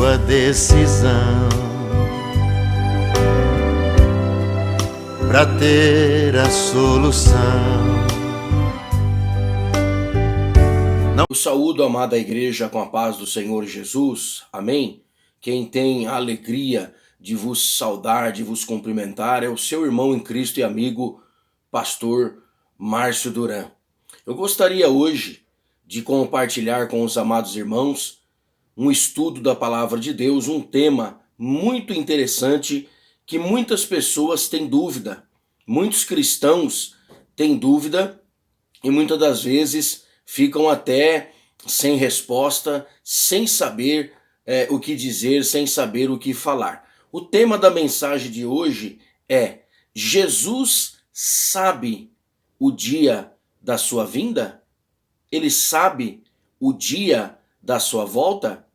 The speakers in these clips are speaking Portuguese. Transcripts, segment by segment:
sua decisão pra ter a solução. Eu saúdo, amada igreja, com a paz do Senhor Jesus. Amém? Quem tem a alegria de vos saudar, de vos cumprimentar, é o seu irmão em Cristo e amigo, pastor Márcio Duran. Eu gostaria hoje de compartilhar com os amados irmãos um estudo da palavra de Deus, um tema muito interessante que muitas pessoas têm dúvida, muitos cristãos têm dúvida e muitas das vezes ficam até sem resposta, sem saber o que dizer, sem saber o que falar. O tema da mensagem de hoje é: Jesus sabe o dia da sua vinda? Ele sabe o dia da sua volta?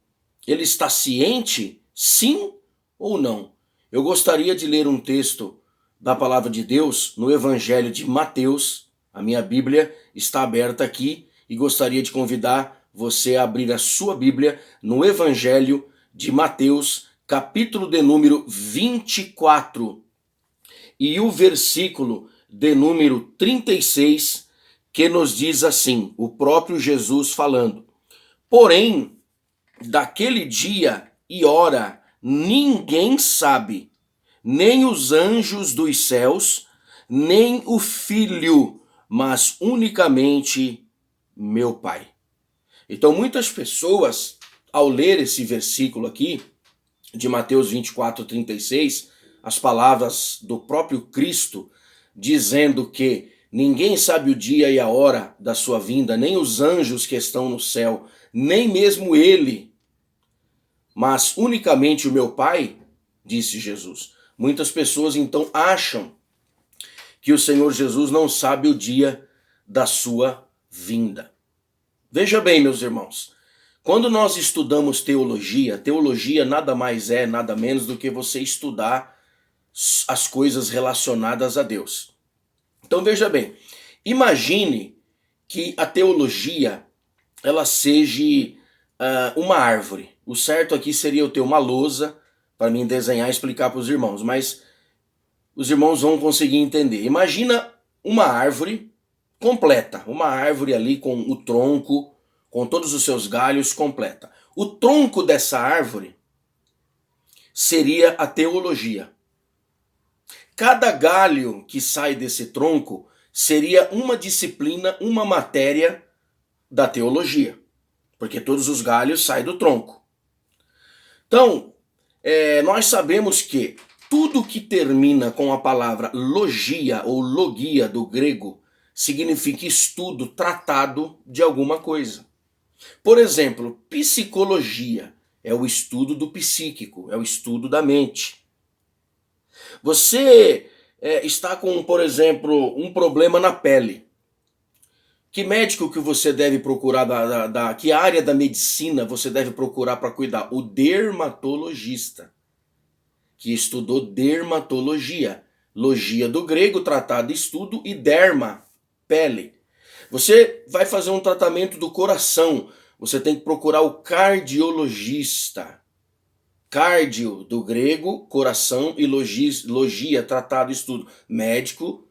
Ele está ciente? Sim ou não? Eu gostaria de ler um texto da palavra de Deus no Evangelho de Mateus. A minha Bíblia está aberta aqui e gostaria de convidar você a abrir a sua Bíblia no Evangelho de Mateus, capítulo de número 24 e o versículo de número 36, que nos diz assim, o próprio Jesus falando: porém, daquele dia e hora ninguém sabe, nem os anjos dos céus, nem o Filho, mas unicamente meu Pai. Então muitas pessoas, ao ler esse versículo aqui, de Mateus 24, 36, as palavras do próprio Cristo, dizendo que ninguém sabe o dia e a hora da sua vinda, nem os anjos que estão no céu, nem mesmo ele, mas unicamente o meu Pai, disse Jesus. Muitas pessoas então acham que o Senhor Jesus não sabe o dia da sua vinda. Veja bem, meus irmãos, quando nós estudamos teologia, teologia nada mais é, nada menos do que você estudar as coisas relacionadas a Deus. Então veja bem, imagine que a teologia ela seja uma árvore. O certo aqui seria eu ter uma lousa para mim desenhar e explicar para os irmãos, mas os irmãos vão conseguir entender. Imagina uma árvore completa, uma árvore ali com o tronco, com todos os seus galhos completa. O tronco dessa árvore seria a teologia. Cada galho que sai desse tronco seria uma disciplina, uma matéria da teologia, porque todos os galhos saem do tronco. Então, nós sabemos que tudo que termina com a palavra logia ou logia do grego significa estudo, tratado de alguma coisa. Por exemplo, psicologia é o estudo do psíquico, é o estudo da mente. Você está com, por exemplo, um problema na pele. Que médico que você deve procurar, que área da medicina você deve procurar para cuidar? O dermatologista, que estudou dermatologia. Logia do grego, tratado, estudo, e derma, pele. Você vai fazer um tratamento do coração, você tem que procurar o cardiologista. Cardio, do grego, coração, e logia, tratado, estudo, médico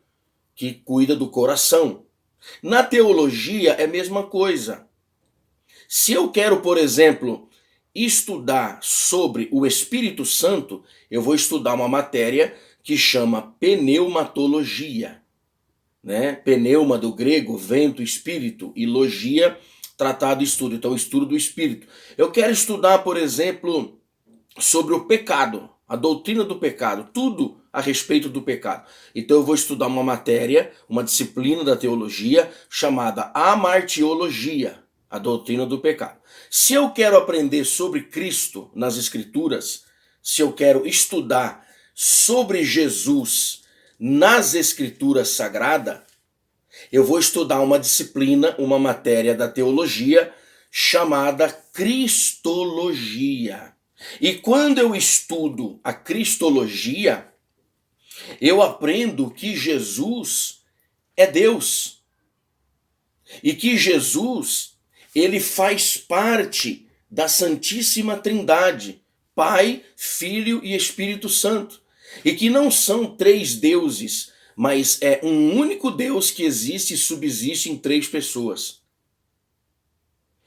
que cuida do coração. Na teologia é a mesma coisa. Se eu quero, por exemplo, estudar sobre o Espírito Santo, eu vou estudar uma matéria que chama pneumatologia. Pneuma do grego, vento, espírito, e logia, tratado, estudo. Então, estudo do espírito. Eu quero estudar, por exemplo, sobre o pecado, a doutrina do pecado, tudo a respeito do pecado. Então eu vou estudar uma matéria, uma disciplina da teologia chamada amartiologia, a doutrina do pecado. Se eu quero aprender sobre Cristo nas Escrituras, se eu quero estudar sobre Jesus nas Escrituras Sagradas, eu vou estudar uma disciplina, uma matéria da teologia chamada Cristologia. E quando eu estudo a Cristologia, eu aprendo que Jesus é Deus. E que Jesus, ele faz parte da Santíssima Trindade. Pai, Filho e Espírito Santo. E que não são três deuses, mas é um único Deus que existe e subsiste em três pessoas.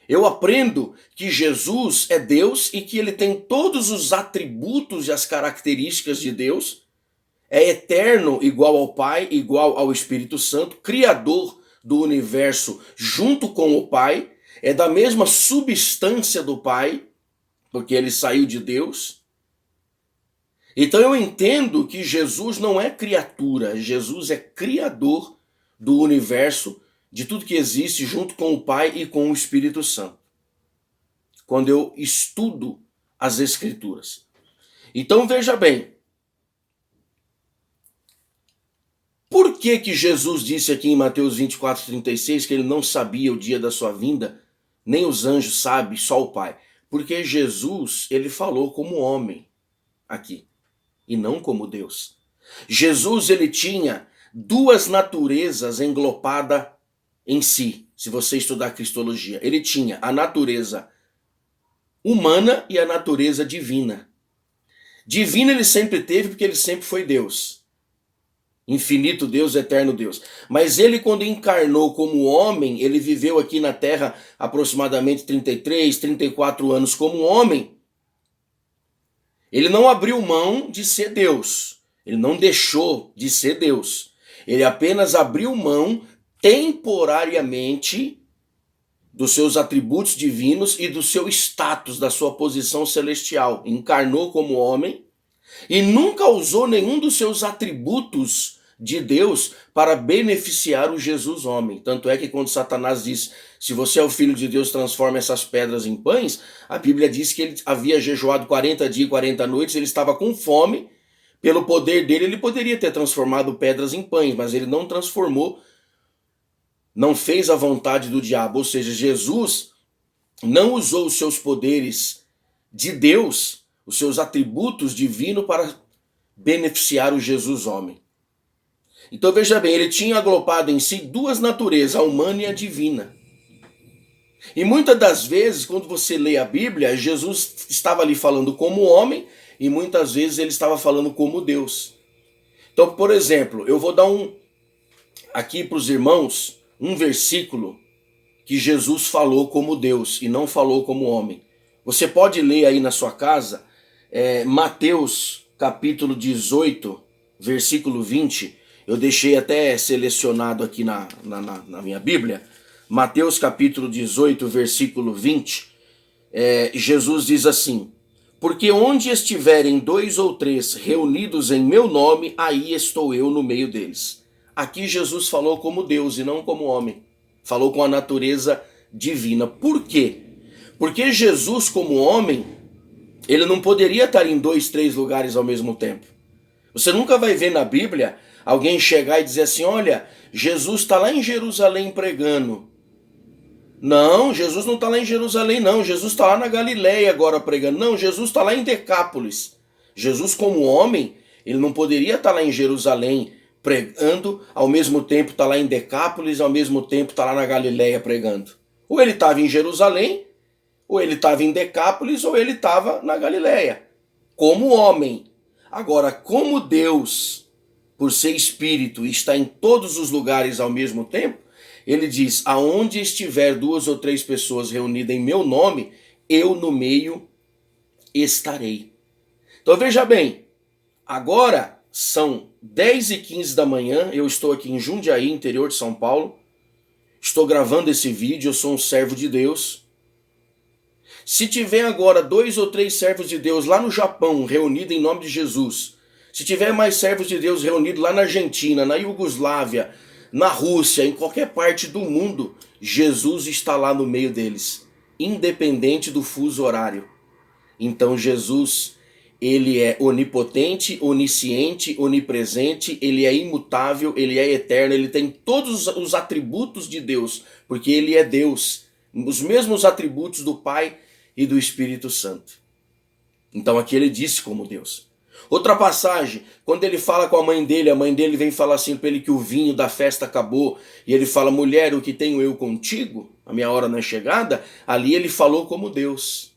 Eu aprendo que Jesus é Deus e que ele tem todos os atributos e as características de Deus, é eterno, igual ao Pai, igual ao Espírito Santo, criador do universo junto com o Pai, é da mesma substância do Pai, porque ele saiu de Deus. Então eu entendo que Jesus não é criatura, Jesus é criador do universo, de tudo que existe, junto com o Pai e com o Espírito Santo. Quando eu estudo as Escrituras. Então veja bem, por que Jesus disse aqui em Mateus 24:36 que ele não sabia o dia da sua vinda, nem os anjos sabem, só o Pai? Porque Jesus, ele falou como homem aqui, e não como Deus. Jesus, ele tinha duas naturezas englobadas em si, se você estudar cristologia. Ele tinha a natureza humana e a natureza divina. Divina ele sempre teve porque ele sempre foi Deus. Infinito Deus, eterno Deus. Mas ele, quando encarnou como homem, ele viveu aqui na Terra aproximadamente 33, 34 anos como homem. Ele não abriu mão de ser Deus. Ele não deixou de ser Deus. Ele apenas abriu mão temporariamente dos seus atributos divinos e do seu status, da sua posição celestial. Encarnou como homem e nunca usou nenhum dos seus atributos de Deus para beneficiar o Jesus homem. Tanto é que quando Satanás diz, se você é o filho de Deus, transforma essas pedras em pães, a Bíblia diz que ele havia jejuado 40 dias e 40 noites, ele estava com fome, pelo poder dele ele poderia ter transformado pedras em pães, mas ele não transformou, não fez a vontade do diabo, ou seja, Jesus não usou os seus poderes de Deus, os seus atributos divinos para beneficiar o Jesus homem. Então veja bem, ele tinha agrupado em si duas naturezas, a humana e a divina. E muitas das vezes, quando você lê a Bíblia, Jesus estava ali falando como homem e muitas vezes ele estava falando como Deus. Então, por exemplo, eu vou dar aqui para os irmãos um versículo que Jesus falou como Deus e não falou como homem. Você pode ler aí na sua casa, Mateus capítulo 18, versículo 20. Eu deixei até selecionado aqui na minha Bíblia. Mateus capítulo 18, versículo 20. Jesus diz assim: porque onde estiverem 2 ou 3 reunidos em meu nome, aí estou eu no meio deles. Aqui Jesus falou como Deus e não como homem. Falou com a natureza divina. Por quê? Porque Jesus, como homem, ele não poderia estar em 2, 3 lugares ao mesmo tempo. Você nunca vai ver na Bíblia alguém chegar e dizer assim, olha, Jesus está lá em Jerusalém pregando. Não, Jesus não está lá em Jerusalém não, Jesus está lá na Galileia agora pregando. Não, Jesus está lá em Decápolis. Jesus, como homem, ele não poderia estar lá em Jerusalém pregando, ao mesmo tempo está lá em Decápolis, ao mesmo tempo está lá na Galileia pregando. Ou ele estava em Jerusalém, ou ele estava em Decápolis, ou ele estava na Galileia, como homem. Agora, como Deus, por ser espírito e está em todos os lugares ao mesmo tempo, ele diz, aonde estiver 2 ou 3 pessoas reunidas em meu nome, eu no meio estarei. Então veja bem, agora são 10h15 da manhã, eu estou aqui em Jundiaí, interior de São Paulo, estou gravando esse vídeo, eu sou um servo de Deus. Se tiver agora 2 ou 3 servos de Deus lá no Japão, reunidos em nome de Jesus, se tiver mais servos de Deus reunidos lá na Argentina, na Iugoslávia, na Rússia, em qualquer parte do mundo, Jesus está lá no meio deles, independente do fuso horário. Então Jesus, ele é onipotente, onisciente, onipresente, ele é imutável, ele é eterno, ele tem todos os atributos de Deus, porque ele é Deus, os mesmos atributos do Pai e do Espírito Santo. Então aqui ele disse como Deus. Outra passagem, quando ele fala com a mãe dele vem falar assim para ele que o vinho da festa acabou, e ele fala, mulher, o que tenho eu contigo? A minha hora não é chegada. Ali ele falou como Deus.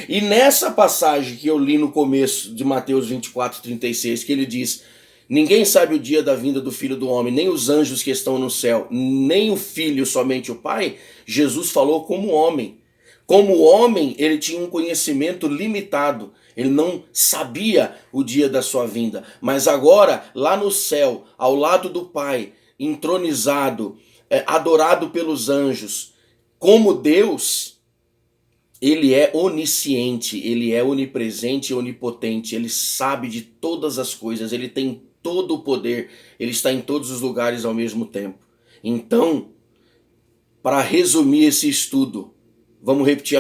E nessa passagem que eu li no começo de Mateus 24:36, que ele diz: ninguém sabe o dia da vinda do Filho do Homem, nem os anjos que estão no céu, nem o Filho, somente o Pai. Jesus falou como homem. Como homem, ele tinha um conhecimento limitado. Ele não sabia o dia da sua vinda. Mas agora, lá no céu, ao lado do Pai, entronizado, adorado pelos anjos, como Deus, ele é onisciente, ele é onipresente e onipotente, ele sabe de todas as coisas, ele tem todo o poder, ele está em todos os lugares ao mesmo tempo. Então, para resumir esse estudo, vamos repetir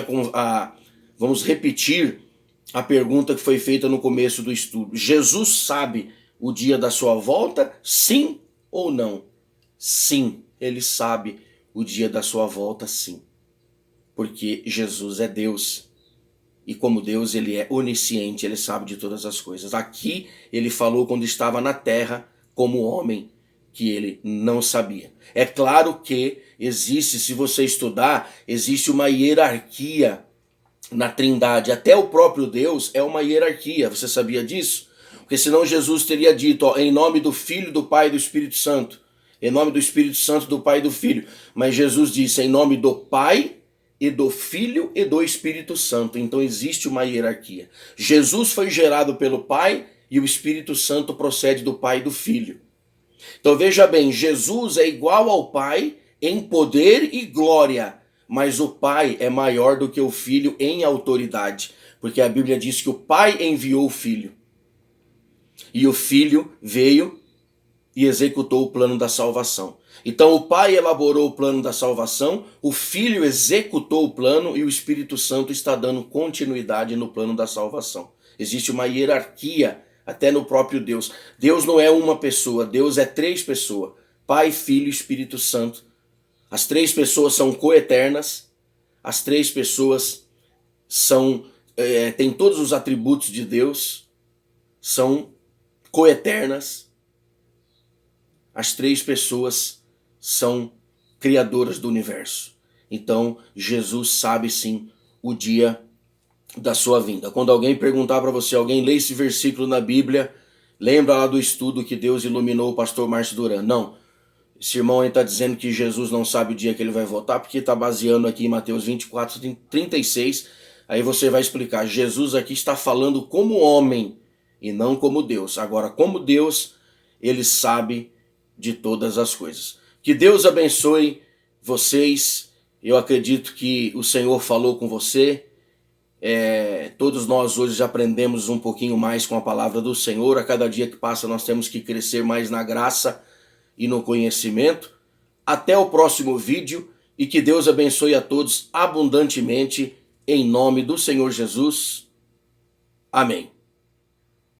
a pergunta que foi feita no começo do estudo. Jesus sabe o dia da sua volta, sim ou não? Sim, ele sabe o dia da sua volta, sim. Porque Jesus é Deus. E como Deus, ele é onisciente, ele sabe de todas as coisas. Aqui ele falou quando estava na terra como homem, que ele não sabia. É claro que existe, se você estudar, existe uma hierarquia na Trindade. Até o próprio Deus é uma hierarquia. Você sabia disso? Porque senão Jesus teria dito, ó, em nome do Filho, do Pai e do Espírito Santo. Em nome do Espírito Santo, do Pai e do Filho. Mas Jesus disse em nome do Pai e do Filho e do Espírito Santo. Então existe uma hierarquia. Jesus foi gerado pelo Pai e o Espírito Santo procede do Pai e do Filho. Então veja bem, Jesus é igual ao Pai em poder e glória, mas o Pai é maior do que o Filho em autoridade, porque a Bíblia diz que o Pai enviou o Filho. E o Filho veio e executou o plano da salvação. Então o Pai elaborou o plano da salvação, o Filho executou o plano e o Espírito Santo está dando continuidade no plano da salvação. Existe uma hierarquia até no próprio Deus. Deus não é uma pessoa, Deus é três pessoas. Pai, Filho e Espírito Santo. As três pessoas são coeternas, as três pessoas têm todos os atributos de Deus, são coeternas. As três pessoas são criadoras do universo. Então, Jesus sabe sim o dia da sua vinda. Quando alguém perguntar para você, alguém lê esse versículo na Bíblia, lembra lá do estudo que Deus iluminou o pastor Márcio Duran. Não, esse irmão aí está dizendo que Jesus não sabe o dia que ele vai voltar, porque está baseando aqui em Mateus 24:36. Aí você vai explicar, Jesus aqui está falando como homem e não como Deus. Agora, como Deus, ele sabe de todas as coisas. Que Deus abençoe vocês. Eu acredito que o Senhor falou com você. Todos nós hoje aprendemos um pouquinho mais com a palavra do Senhor. A cada dia que passa nós temos que crescer mais na graça e no conhecimento. Até o próximo vídeo e que Deus abençoe a todos abundantemente em nome do Senhor Jesus. Amém.